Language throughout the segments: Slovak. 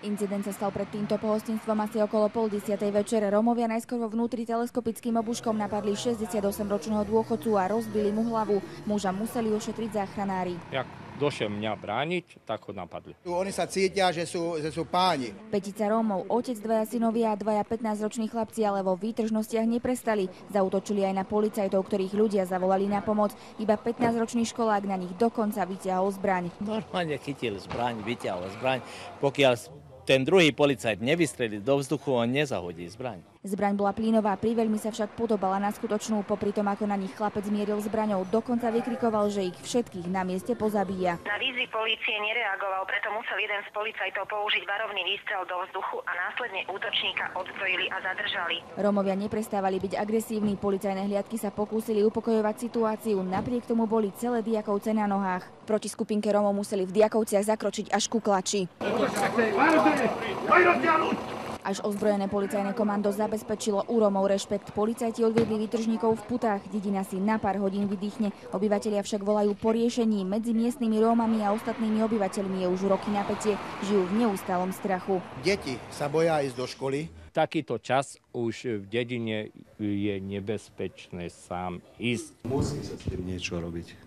Incident sa stal pred týmto pohostinstvom asi okolo 9:30 večer. Rómovia najskôr vo vnútri teleskopickým obuškom napadli 68-ročného dôchodcu a rozbili mu hlavu. Muža museli ošetriť záchranári. Jak došiel mňa brániť, tak ho napadli. Oni sa cítia, že sú páni. Petica Rómov, otec, dvaja synovia a dvaja 15-roční chlapci ale vo výtržnostiach neprestali. Zaútočili aj na policajtov, ktorých ľudia zavolali na pomoc. Iba 15-ročný školák na nich dokonca vyťahol zbraň. Normálne chytil zbraň, vyťahol zbraň. Pokiaľ ten druhý policajt nevystrelí do vzduchu, on nezahodí zbraň. Zbraň bola plynová, priveľmi sa však podobala na skutočnú. Popri tom, ako na nich chlapec mieril zbraňou, dokonca vykrikoval, že ich všetkých na mieste pozabíja. Na výzvy polície nereagoval, preto musel jeden z policajtov použiť varovný výstrel do vzduchu a následne útočníka odzbrojili a zadržali. Rómovia neprestávali byť agresívni, policajné hliadky sa pokúsili upokojovať situáciu, napriek tomu boli celé Diakovce na nohách. Proti skupinke Rómov museli v Diakovciach zakročiť až ku klači. Až ozbrojené policajné komando zabezpečilo u Rómov rešpekt. Policajti odviedli výtržníkov v putách. Dedina si na pár hodín vydýchne. Obyvatelia však volajú po riešení. Medzi miestnymi Rómami a ostatnými obyvateľmi je už roky napätie. Žijú v neustálom strachu. Deti sa boja ísť do školy. Takýto čas už v dedine je nebezpečné sám ísť. Musí sa s tým niečo robiť.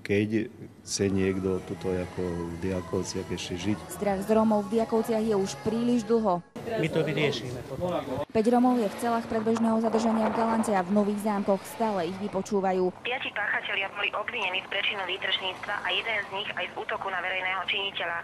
Keď chce niekto tuto ako v Diakovciach ešte žiť. Strach z Rómov v Diakovciach je už príliš dlho. My to vyriešime. 5 Rómov je v celách predbežného zadržania v Galante a v Nových Zámkoch. Stále ich vypočúvajú. 5 páchatelia boli obvinení z prečinu výtržníctva a jeden z nich aj z útoku na verejného činiteľa.